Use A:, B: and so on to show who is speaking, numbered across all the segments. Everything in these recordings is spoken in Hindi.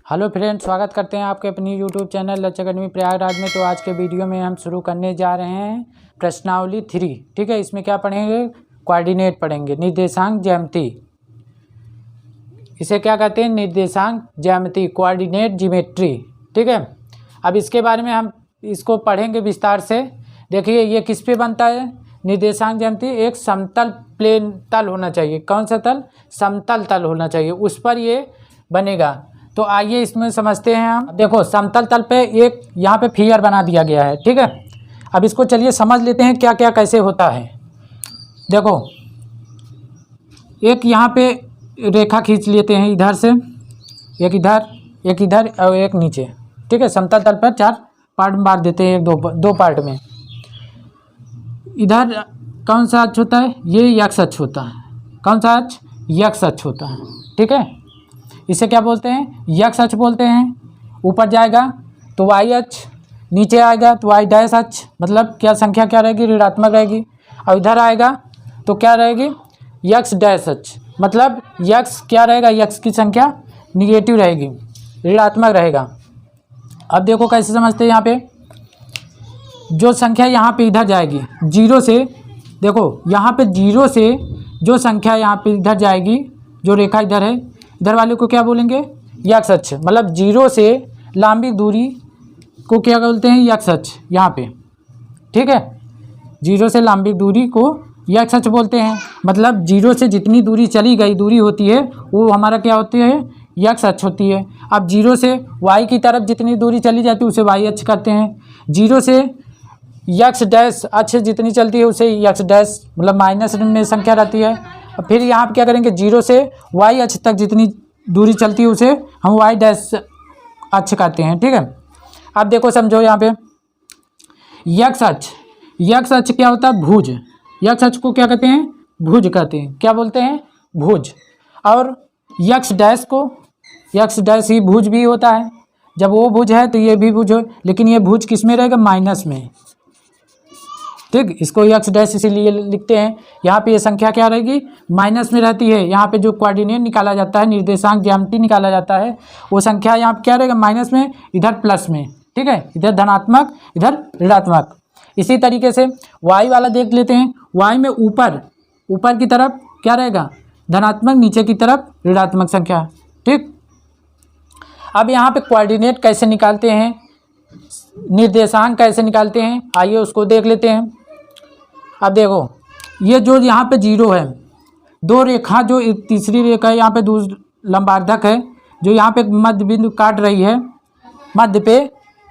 A: हेलो फ्रेंड्स, स्वागत करते हैं आपके अपनी यूट्यूब चैनल लक्ष्य अकेडमी प्रयागराज में। तो आज के वीडियो में हम शुरू करने जा रहे हैं प्रश्नावली 3। ठीक है, इसमें क्या पढ़ेंगे? कोऑर्डिनेट पढ़ेंगे, निर्देशांक ज्यामिति। इसे क्या कहते हैं? निर्देशांक ज्यामिति, कोऑर्डिनेट ज्योमेट्री। ठीक है, अब इसके बारे में हम इसको पढ़ेंगे विस्तार से। देखिए ये किस पे बनता है निर्देशांक ज्यामिति? एक समतल प्लेन तल होना चाहिए। कौन सा तल? समतल तल होना चाहिए, उस पर ये बनेगा। तो आइए इसमें समझते हैं हम। देखो समतल तल पे एक यहाँ पे फिगर बना दिया गया है। ठीक है, अब इसको चलिए समझ लेते हैं क्या क्या कैसे होता है। देखो एक यहाँ पे रेखा खींच लेते हैं, इधर से एक इधर और एक नीचे। ठीक है, समतल तल पर 4 पार्ट बांट देते हैं, दो पार्ट में। इधर कौन सा अक्ष होता है? ये यक्ष अक्ष होता है। कौन सा अक्ष? यक्ष अक्ष होता है। ठीक है, इसे क्या बोलते हैं? यक्ष अक्ष बोलते हैं। ऊपर जाएगा तो वाई अक्ष, नीचे आएगा तो वाई डैश अक्ष, मतलब क्या संख्या क्या रहेगी? ऋणात्मक रहेगी। और इधर आएगा तो क्या रहेगी? यक्ष डैश अक्ष, मतलब यक्ष क्या रहेगा? यक्ष की संख्या निगेटिव रहेगी, ऋणात्मक रहेगा। अब देखो कैसे समझते हैं। यहाँ पे जो संख्या यहाँ पे इधर जाएगी 0 से, देखो यहाँ पे 0 से जो संख्या यहाँ पे इधर जाएगी, जो रेखा इधर है, इधर वाले को क्या बोलेंगे? यक्ष अक्ष। मतलब 0 से लंबी दूरी को क्या बोलते हैं? यक्ष अक्ष। यहाँ पे ठीक है, 0 से लंबी दूरी को यक्ष अक्ष बोलते हैं। मतलब 0 से जितनी दूरी चली गई दूरी होती है वो हमारा क्या होती है? यक्ष अक्ष होती है। अब 0 से y की तरफ जितनी दूरी चली जाती है उसे y अक्ष कहते हैं। 0 से यक्ष डैश अक्ष जितनी चलती है उसे यक्ष डैश, मतलब माइनस में संख्या रहती है। फिर यहाँ पे क्या करेंगे? 0 से y अक्ष तक जितनी दूरी चलती है उसे हम y डैश अक्ष कहते हैं। ठीक है, अब देखो समझो यहाँ पे यक्ष अक्ष। यक्ष अक्ष क्या होता है? भुज। यक्ष अक्ष को क्या कहते हैं? भुज कहते हैं। क्या बोलते हैं? भुज। और यक्ष डैश को, यक्ष डैश ही भुज भी होता है। जब वो भुज है तो ये भी भुज हो, लेकिन ये भुज किस में रहेगा? माइनस में। ठीक, इसको यक्ष डैश इसीलिए लिखते हैं। यहाँ पे ये संख्या क्या रहेगी? माइनस में रहती है। यहाँ पे जो कोऑर्डिनेट निकाला जाता है, निर्देशांक ज्यामिति निकाला जाता है, वो संख्या यहाँ पे क्या रहेगा? माइनस में, इधर प्लस में। ठीक है, इधर धनात्मक, इधर ऋणात्मक। इसी तरीके से वाई वाला देख लेते हैं। वाई में ऊपर की तरफ क्या रहेगा? धनात्मक, नीचे की तरफ ऋणात्मक संख्या। ठीक, अब यहाँ पे कोऑर्डिनेट कैसे निकालते हैं, निर्देशांक कैसे निकालते हैं, आइए उसको देख लेते हैं। अब देखो ये जो यहाँ पे 0 है, दो रेखा, जो तीसरी रेखा है यहाँ पे लंबार्धक है, जो यहाँ पे मध्य बिंदु काट रही है, मध्य पे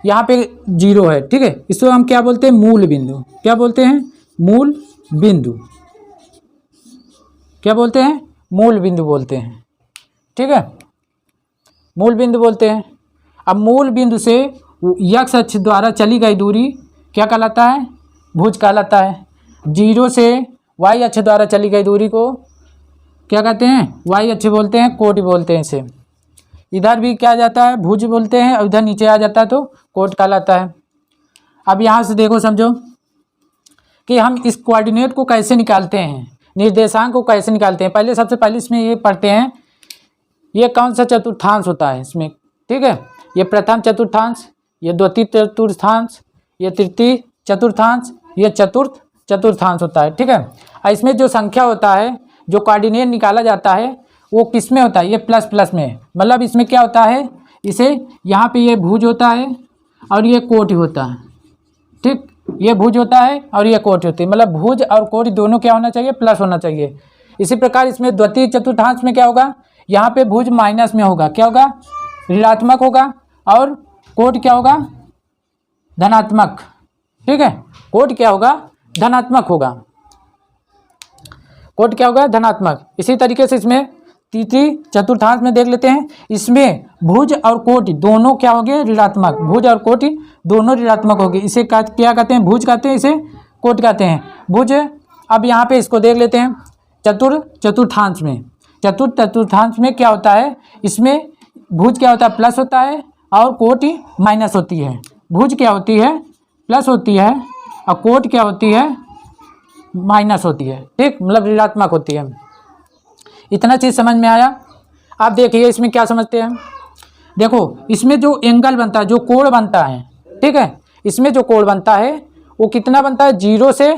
A: यहाँ पे 0 है। ठीक है, इसको हम क्या बोलते हैं? मूल बिंदु। क्या बोलते हैं? मूल बिंदु। क्या बोलते हैं? मूल बिंदु बोलते हैं। ठीक है, मूल बिंदु बोलते हैं। अब मूल बिंदु से यक्ष अक्ष द्वारा चली गई दूरी क्या कहलाता है? भुज कहलाता है। 0 से y अक्ष द्वारा चली गई दूरी को क्या कहते हैं? y अक्ष बोलते हैं, कोटि बोलते हैं इसे। इधर भी क्या जाता है? भुज बोलते हैं, और इधर नीचे आ जाता है तो कोट कहलाता है। अब यहाँ से देखो समझो कि हम इस कोऑर्डिनेट को कैसे निकालते हैं, निर्देशांक को कैसे निकालते हैं। पहले सबसे पहले इसमें ये पढ़ते हैं, ये कौन सा चतुर्थांश होता है इसमें। ठीक है, ये प्रथम चतुर्थांश, ये द्वितीय चतुर्थांश, ये तृतीय चतुर्थांश, ये चतुर्थ चतुर्थांश होता है। ठीक है, और इसमें जो संख्या होता है, जो कोऑर्डिनेट निकाला जाता है, वो किस में होता है? ये प्लस प्लस में। मतलब इसमें क्या होता है? इसे यहाँ पे ये भुज होता है और ये कोटि होता है। ठीक, ये भुज होता है और ये कोटि होती है। मतलब भुज और कोटि दोनों क्या होना चाहिए? प्लस होना चाहिए। इसी प्रकार इसमें द्वितीय चतुर्थांश में क्या होगा? यहाँ पे भुज माइनस में होगा, क्या होगा? ऋणात्मक होगा। और कोट क्या होगा? धनात्मक। ठीक है, कोट क्या होगा? धनात्मक होगा। कोट क्या होगा? धनात्मक। इसी तरीके से इसमें तृतीय चतुर्थांश में देख लेते हैं। इसमें भुज और कोटि दोनों क्या हो गए? ऋणात्मक। भुज और कोटि दोनों ऋणात्मक हो गए। इसे क्या कहते हैं? भुज कहते हैं, इसे कोट कहते हैं। भुज। अब यहाँ पे इसको देख लेते हैं चतुर्थांश में। चतुर्थांश में क्या होता है? इसमें भुज क्या होता है? प्लस होता है, और कोटि माइनस होती है। भुज क्या होती है? प्लस होती है, और कोट क्या होती है? माइनस होती है। ठीक, मतलब ऋणात्मक होती है। इतना चीज़ समझ में आया। आप देखिए इसमें क्या समझते हैं। देखो इसमें जो एंगल बनता है, जो कोण बनता है, ठीक है, इसमें जो कोण बनता है वो कितना बनता है, 0 से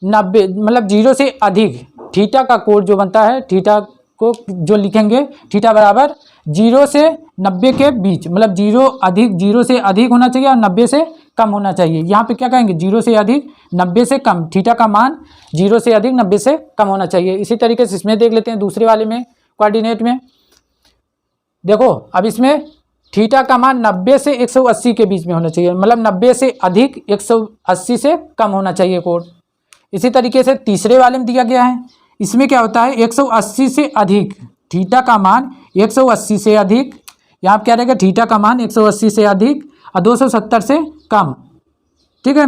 A: 90, मतलब 0 से अधिक। थीटा का कोण जो बनता है, थीटा को जो लिखेंगे, थीटा बराबर 0 से 90 के बीच, मतलब 0 से अधिक होना चाहिए और 90 से कम होना चाहिए। यहाँ पे क्या कहेंगे, 0 से अधिक 90 से कम, थीटा का मान 0 से अधिक 90 से कम होना चाहिए। इसी तरीके से इसमें देख लेते हैं, दूसरे वाले में कोऑर्डिनेट में देखो, अब इसमें थीटा का मान 90 से 180 के बीच में होना चाहिए, मतलब 90 से अधिक 180 से कम होना चाहिए कोण। इसी तरीके से तीसरे वाले में दिया गया है, इसमें क्या होता है, 180 से अधिक, थीटा का मान 180 से अधिक, यहाँ क्या रहेगा, थीटा का मान 180 से अधिक और 270 से कम, ठीक है।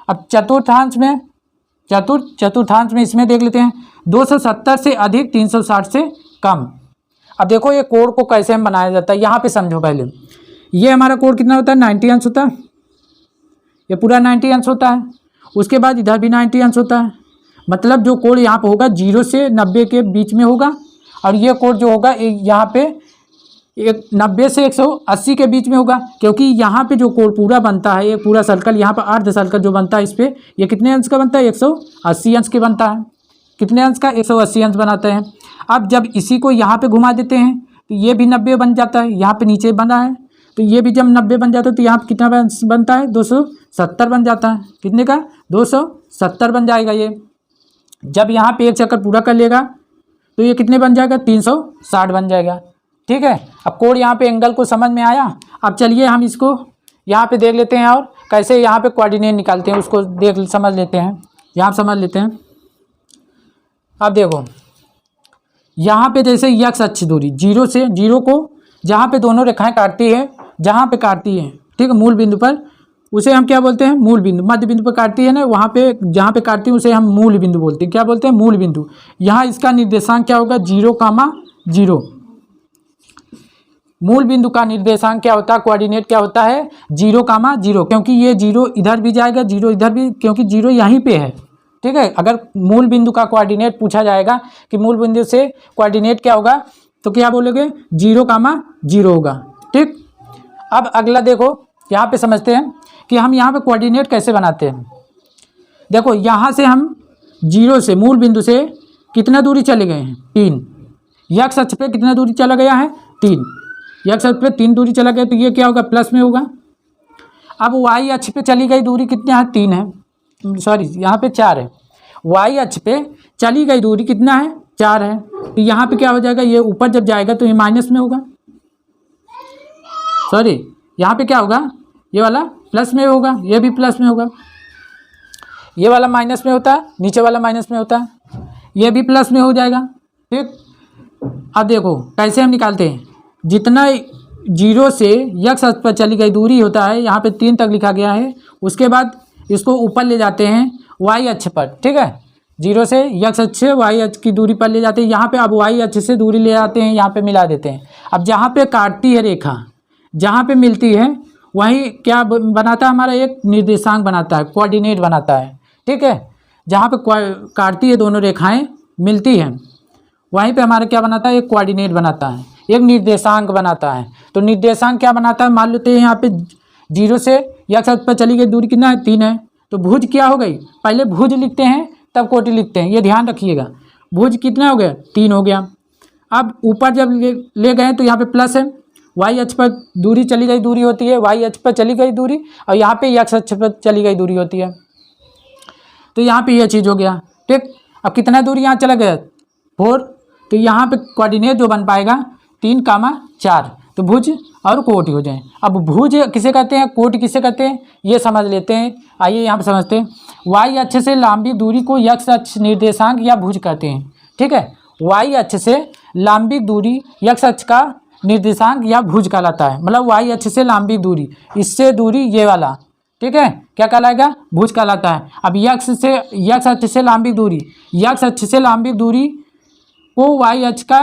A: अब चतुर्थांश में इसमें देख लेते हैं, 270 से अधिक 360 से कम। अब देखो ये कोण को कैसे हम बनाया जाता है, यहाँ पे समझो पहले। ये हमारा कोण कितना होता है, 90 अंश होता है, ये पूरा 90 अंश होता है। उसके बाद इधर भी 90 अंश होता है, मतलब जो कोण यहाँ पे होगा 0 से 90 के बीच में होगा, और ये कोण जो होगा यहाँ पे 90 से 180 के बीच में होगा, क्योंकि यहाँ पे जो कोण पूरा बनता है, ये पूरा सर्कल, यहाँ पर अर्ध सर्कल जो बनता है, इस पर ये कितने अंश का बनता है, 180 अंश के बनता है। कितने अंश का, 180 अंश बनाते हैं। अब जब इसी को यहाँ पे घुमा देते हैं तो ये भी 90 बन जाता है, यहाँ पे नीचे बना है तो ये भी जब 90 बन जाता है तो यहाँ पे कितना बनता है, 270 बन जाता है। कितने का, 270 बन जाएगा। ये जब यहाँ पे एक चक्कर पूरा कर लेगा तो ये कितने बन जाएगा, 360 बन जाएगा, ठीक है। अब कोण यहाँ पे एंगल को समझ में आया। अब चलिए हम इसको यहाँ पे देख लेते हैं और कैसे यहाँ पे कोऑर्डिनेट निकालते हैं उसको समझ लेते हैं, यहाँ समझ लेते हैं। अब देखो यहाँ पे जैसे यक्स अक्ष दूरी 0 से 0 को जहाँ पे दोनों रेखाएं काटती है, जहाँ पे काटती है, ठीक है, मूल बिंदु पर, उसे हम क्या बोलते हैं, मूल बिंदु। मध्य बिंदु पर काटती है ना, वहाँ पे जहाँ पे काटती है उसे हम मूल बिंदु बोलते हैं। क्या बोलते हैं, मूल बिंदु। यहाँ इसका निर्देशांक क्या होगा, 0,0। मूल बिंदु का निर्देशांक क्या होता है, कोऑर्डिनेट क्या होता है, 0,0, क्योंकि ये 0 इधर भी जाएगा, 0 इधर भी, क्योंकि 0 यहीं पे है, ठीक है। अगर मूल बिंदु का कोऑर्डिनेट पूछा जाएगा कि मूल बिंदु से कोऑर्डिनेट क्या होगा, तो क्या बोलोगे, 0,0 होगा, ठीक। अब अगला देखो, यहाँ पे समझते हैं कि हम यहाँ पे कोऑर्डिनेट कैसे बनाते हैं। देखो यहाँ से हम 0 से, मूल बिंदु से कितना दूरी चले गए हैं, 3। यक्स अक्ष पे कितना दूरी चला गया है, 3। यक्स अक्ष पे 3 दूरी चला गया, तो ये क्या होगा, प्लस में होगा। अब वाई अक्ष पे चली गई दूरी कितना है, 3 है, सॉरी यहाँ पे 4 है। वाई अक्ष पे चली गई दूरी कितना है, 4 है। तो यहाँ पे क्या हो जाएगा, ये ऊपर जब जाएगा तो ये माइनस में होगा, सॉरी यहाँ पे क्या होगा, ये वाला प्लस में होगा, ये भी प्लस में होगा। ये वाला माइनस में होता है, नीचे वाला माइनस में होता है, ये भी प्लस में हो जाएगा, ठीक। अब देखो कैसे हम निकालते हैं, जितना 0 से यक्स अक्ष पर चली गई दूरी होता है, यहाँ पे 3 तक लिखा गया है, उसके बाद इसको ऊपर ले जाते हैं वाई अक्ष पर, ठीक है। 0 से यक्स अक्ष से वाई अक्ष की दूरी पर ले जाते हैं, यहाँ पे अब वाई अक्ष से दूरी ले आते हैं, यहाँ पे मिला देते हैं। अब जहाँ पे काटती है रेखा, जहाँ पे मिलती है, वहीं क्या बनाता है, हमारा एक निर्देशांक बनाता है, कोऑर्डिनेट बनाता है, ठीक है। जहाँ पे काटती है दोनों रेखाएं मिलती हैं, वहीं पे हमारा क्या बनाता है, एक कोऑर्डिनेट बनाता है, एक निर्देशांक बनाता है। तो निर्देशांक क्या बनाता है, मान लेते हैं यहाँ पे 0 से यक्स अक्ष पर चली गई दूरी कितना है, 3 है। तो भुज क्या हो गई, पहले भुज लिखते हैं तब कोटि लिखते हैं, ये ध्यान रखिएगा। भुज कितना हो गया, 3 हो गया। अब ऊपर जब ले गए तो यहाँ पे प्लस है, वाई अक्ष पर दूरी चली गई दूरी होती है, वाई अक्ष पर चली गई दूरी, और यहाँ पे यक्स अक्ष पर चली गई दूरी होती है। तो यहाँ पे ये चीज़ हो गया, ठीक। अब कितना दूरी यहाँ चला गया, 4। तो यहाँ पे कोऑर्डिनेट जो बन पाएगा 3,4, तो भुज और कोटि हो जाए। अब भुज किसे कहते हैं, कोटि किसे कहते हैं, ये समझ लेते हैं। आइए यहाँ पे समझते हैं। वाई अक्ष से लंबी दूरी को यक्स अक्ष निर्देशांक या भुज कहते हैं, ठीक है। वाई अक्ष से लंबी दूरी यक्स अक्ष का निर्देशांक या भुज कहलाता है, मतलब वाई अक्ष से लंबी दूरी, इससे दूरी ये वाला, ठीक है, क्या कहलाएगा, भुज कहलाता है। अब यक्स अक्ष से लंबी दूरी, यक्स अक्ष से लंबी दूरी को वाई अक्ष का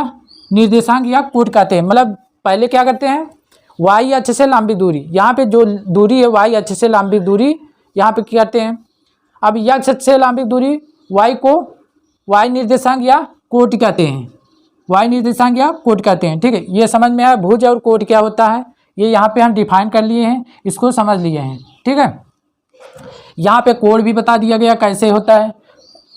A: निर्देशांक या कोटि कहते हैं। मतलब पहले क्या करते हैं, वाई अक्ष से लंबी दूरी, यहाँ पे जो दूरी है वाई अक्ष से लंबी दूरी, यहाँ पे क्या करते हैं, अब यक्स अक्ष से लंबी दूरी वाई को वाई निर्देशांक या कोटि कहते हैं, वाई निर्देशांक या कोट कहते हैं। ठीक है, ये समझ में आया भुज और कोट क्या होता है, ये यहाँ पे हम डिफाइन कर लिए हैं, इसको समझ लिए हैं। ठीक है, यहाँ पे कोड भी बता दिया गया कैसे होता है,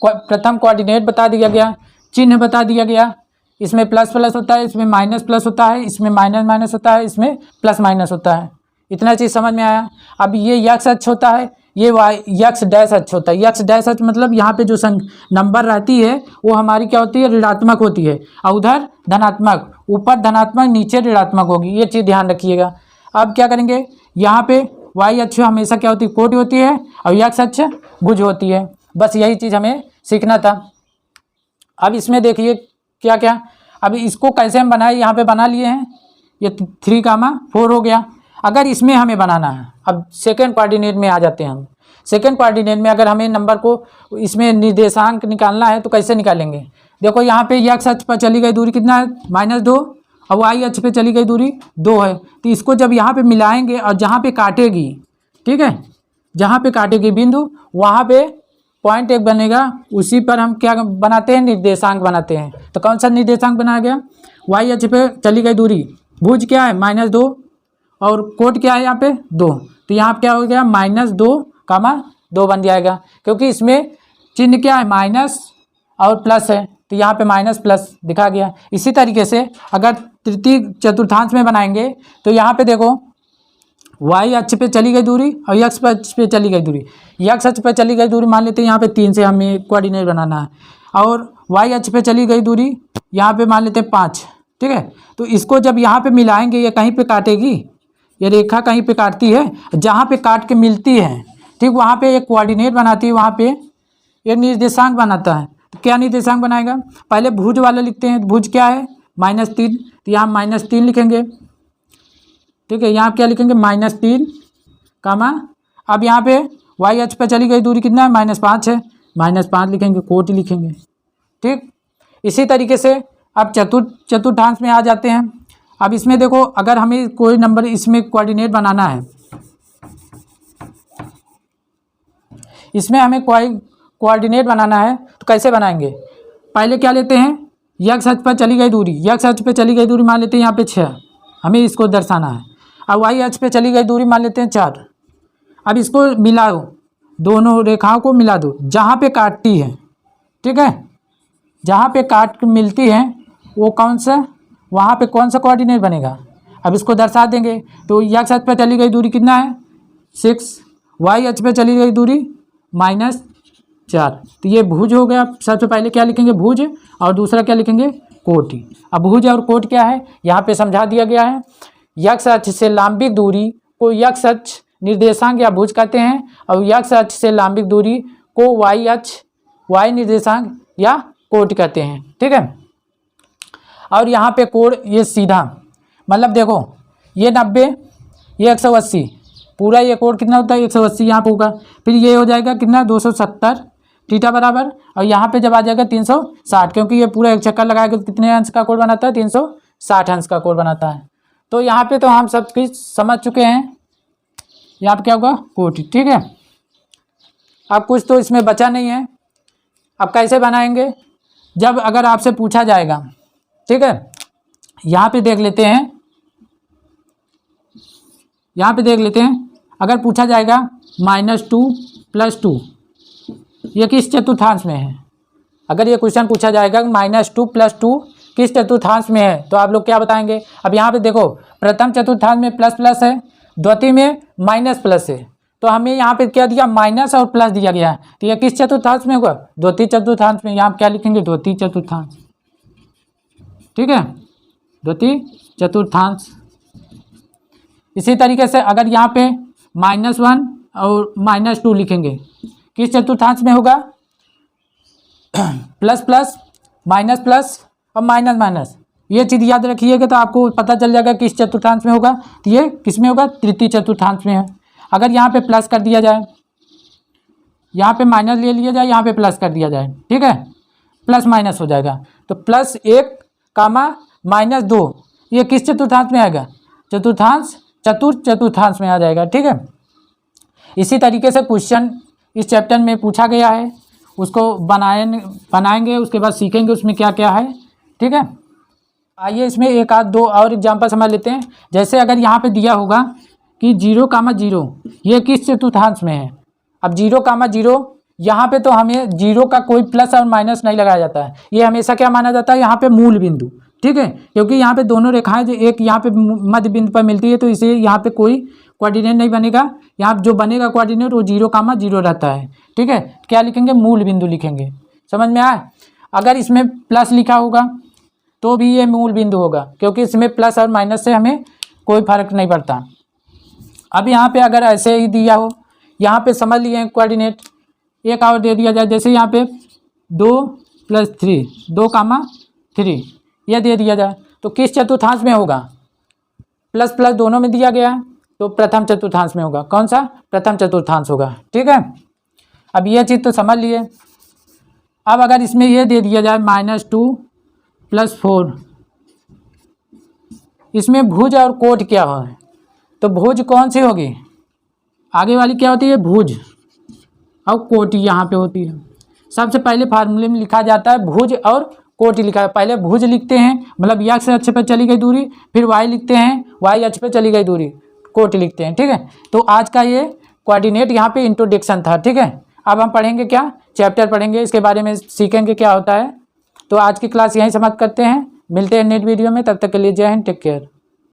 A: प्रथम कोऑर्डिनेट बता दिया गया, चिन्ह बता दिया गया, इसमें प्लस प्लस होता है, इसमें माइनस प्लस होता है, इसमें माइनस माइनस होता है, इसमें प्लस माइनस होता है। इतना चीज़ समझ में आया। अब ये यक्स अक्ष होता है, ये वाई यक्स डैश अक्ष होता है। यक्स डैश अक्ष मतलब यहाँ पे जो नंबर रहती है वो हमारी क्या होती है, ऋणात्मक होती है, और उधर धनात्मक, ऊपर धनात्मक नीचे ऋणात्मक होगी, ये चीज़ ध्यान रखिएगा। अब क्या करेंगे, यहाँ पे वाई अक्ष हमेशा क्या होती है, कोट होती है, और यक्स अक्ष भुज होती है। बस यही चीज़ हमें सीखना था। अब इसमें देखिए क्या क्या, अब इसको कैसे हम बनाए, यहाँ पे बना लिए हैं, ये 3,4 हो गया। अगर इसमें हमें बनाना है, अब सेकेंड कोऑर्डिनेट में आ जाते हैं हम। सेकेंड कोऑर्डिनेट में अगर हमें नंबर को इसमें निर्देशांक निकालना है तो कैसे निकालेंगे, देखो यहाँ पे यक्स अक्ष पर चली गई दूरी कितना है, -2, और वाई अक्ष पे चली गई दूरी 2 है। तो इसको जब यहाँ पे मिलाएंगे और जहाँ पे काटेगी, ठीक है, जहाँ पे काटेगी बिंदु, वहाँ पे पॉइंट 1 बनेगा, उसी पर हम क्या बनाते हैं, निर्देशांक बनाते हैं। तो कौन सा निर्देशांक बनाया गया, वाई अक्ष पे चली गई दूरी, भुज क्या है -2, और कोट क्या है यहाँ पे 2, तो यहाँ क्या हो गया -2, बन जाएगा, क्योंकि इसमें चिन्ह क्या है, माइनस और प्लस है, तो यहाँ पे माइनस प्लस दिखा गया। इसी तरीके से अगर तृतीय चतुर्थांश में बनाएंगे तो यहाँ पे देखो वाई अक्ष पे चली गई दूरी और यक्स अक्ष पे चली गई दूरी, यक्स अक्ष पे चली गई दूरी मान लेते हैं यहाँ पे 3 से हमें कोऑर्डिनेट बनाना है, और वाई अक्ष पे चली गई दूरी यहाँ पे मान लेते हैं 5। ठीक है, तो इसको जब यहाँ पे मिलाएंगे, ये कहीं पे काटेगी, ये रेखा कहीं पे काटती है, जहाँ पे काट के मिलती है, ठीक, वहाँ पे एक कोऑर्डिनेट बनाती है, वहाँ पे एक निर्देशांक बनाता है। तो क्या निर्देशांक बनाएगा, पहले भुज वाला लिखते हैं, भुज क्या है -3, तो यहाँ -3 लिखेंगे। ठीक है, यहाँ क्या लिखेंगे -3, अब यहाँ पे वाई अक्ष पे चली गई दूरी कितना है, -5 है, -5 लिखेंगे, कोट लिखेंगे। ठीक, इसी तरीके से अब चतुर्थांश में आ जाते हैं। अब इसमें देखो, अगर हमें कोई नंबर इसमें कोऑर्डिनेट बनाना है, इसमें हमें कोई कोऑर्डिनेट बनाना है तो कैसे बनाएंगे, पहले क्या लेते हैं, यक्स अक्ष पर चली गई दूरी, यक्स अक्ष पे चली गई दूरी मान लेते हैं यहाँ पे 6, हमें इसको दर्शाना है। अब वाई अक्ष पे चली गई दूरी मान लेते हैं 4। अब इसको मिलाओ, दोनों रेखाओं को मिला दो जहाँ पे काटती है। ठीक है, जहाँ पे काट के मिलती है वो कौन सा, वहाँ पे कौन सा कोऑर्डिनेट बनेगा, अब इसको दर्शा देंगे। तो यक्स अक्ष पे चली गई दूरी कितना है 6, वाई अक्ष पे चली गई दूरी -4, तो ये भुज हो गया। सबसे पहले क्या लिखेंगे, भुज, और दूसरा क्या लिखेंगे, कोटि। अब भुज और कोट क्या है यहाँ पे समझा दिया गया है। यक्स अक्ष से लंबित दूरी को यक्स अक्ष निर्देशांक या भुज कहते हैं, और यक्स अक्ष से लंबित दूरी को वाई अक्ष, वाई निर्देशांक या कोट कहते हैं। ठीक है, और यहाँ पे कोड ये सीधा, मतलब देखो ये 90, ये 180, पूरा ये कोड कितना होता है 180 यहाँ पे होगा, फिर ये हो जाएगा कितना 270 थीटा बराबर, और यहाँ पे जब आ जाएगा 360, क्योंकि ये पूरा एक चक्कर लगाएगा तो कितने अंश का कोड बनाता है, 360 अंश का कोड बनाता है। तो यहाँ पे तो हम सब कुछ समझ चुके हैं, यहाँ पे क्या होगा, कोट। ठीक है, अब कुछ तो इसमें बचा नहीं है। अब कैसे बनाएंगे, जब अगर आपसे पूछा जाएगा, ठीक है, यहाँ पे देख लेते हैं, यहाँ पे देख लेते हैं, अगर पूछा जाएगा -2 + 2, ये किस चतुर्थांश में है, अगर ये क्वेश्चन पूछा जाएगा -2 + 2 किस चतुर्थांश में है, तो आप लोग क्या बताएंगे। अब यहाँ पे देखो, प्रथम चतुर्थांश में प्लस प्लस है, द्वितीय में माइनस प्लस है, तो हमें यहाँ पे क्या दिया, माइनस और प्लस दिया गया है, तो ये किस चतुर्थांश में होगा, द्वितीय चतुर्थांश में। यहाँ क्या लिखेंगे, द्वितीय चतुर्थांश। ठीक है, द्वितीय चतुर्थांश। इसी तरीके से अगर यहाँ पे -1 और -2 लिखेंगे, किस चतुर्थांश में होगा, प्लस प्लस, माइनस प्लस और माइनस माइनस, ये चीज़ याद रखिएगा तो आपको पता चल जाएगा किस चतुर्थांश में होगा। तो ये किस में होगा, तृतीय चतुर्थांश में है। अगर यहाँ पे प्लस कर दिया जाए, यहाँ पे माइनस ले लिया जाए, यहाँ पे प्लस कर दिया जाए, ठीक है, प्लस माइनस हो जाएगा, तो +1, -2, ये किस चतुर्थांश में आएगा, चतुर्थांश, चतुर्थांश में आ जाएगा। ठीक है, इसी तरीके से क्वेश्चन इस चैप्टर में पूछा गया है, उसको बनाएंगे, उसके बाद सीखेंगे उसमें क्या क्या है। ठीक है, आइए इसमें एक आध दो और एग्जांपल समझ लेते हैं। जैसे अगर यहाँ पे दिया होगा कि 0,0 ये किस चतुर्थांश में है। अब 0,0 यहाँ पे तो हमें 0 का कोई प्लस और माइनस नहीं लगाया जाता है, ये हमेशा क्या माना जाता है, यहाँ पे मूल बिंदु, ठीक है। क्योंकि यहाँ पे दोनों रेखाएं जो एक यहाँ पे मध्य बिंदु पर मिलती है, तो इसे यहाँ पे कोई कोऑर्डिनेट नहीं बनेगा। यहाँ जो बनेगा कोऑर्डिनेट वो 0,0 रहता है, ठीक है। क्या लिखेंगे, मूल बिंदु लिखेंगे। समझ में आया। अगर इसमें प्लस लिखा होगा तो भी ये मूल बिंदु होगा, क्योंकि इसमें प्लस और माइनस से हमें कोई फर्क नहीं पड़ता। अब यहाँ पे अगर ऐसे ही दिया हो, यहाँ पे समझ लिए कोऑर्डिनेट, एक और दे दिया जाए, जैसे यहाँ पे 2 + 3 2,3 यह दे दिया जाए, तो किस चतुर्थांश में होगा, प्लस प्लस दोनों में दिया गया, तो प्रथम चतुर्थांश में होगा। कौन सा, प्रथम चतुर्थांश होगा, ठीक है। अब यह चीज़ तो समझ लिए। अब अगर इसमें यह दे दिया जाए -2 + 4, इसमें भुज और कोट क्या हो, तो भुज कौन सी होगी, आगे वाली क्या होती है, भुज, और कोटि यहाँ पे होती है। सबसे पहले फार्मूले में लिखा जाता है भुज और कोटि लिखा है। पहले भुज लिखते हैं, मतलब x अक्ष पर चली गई दूरी, फिर y लिखते हैं, y अक्ष पर चली गई दूरी, कोटि लिखते हैं, ठीक है। तो आज का ये कोऑर्डिनेट यहाँ पे इंट्रोडक्शन था, ठीक है। अब हम पढ़ेंगे क्या, चैप्टर पढ़ेंगे, इसके बारे में सीखेंगे क्या होता है। तो आज की क्लास यहीं समाप्त करते हैं, मिलते हैं नेक्स्ट वीडियो में, तब तक के लिए जय हिंद, टेक केयर।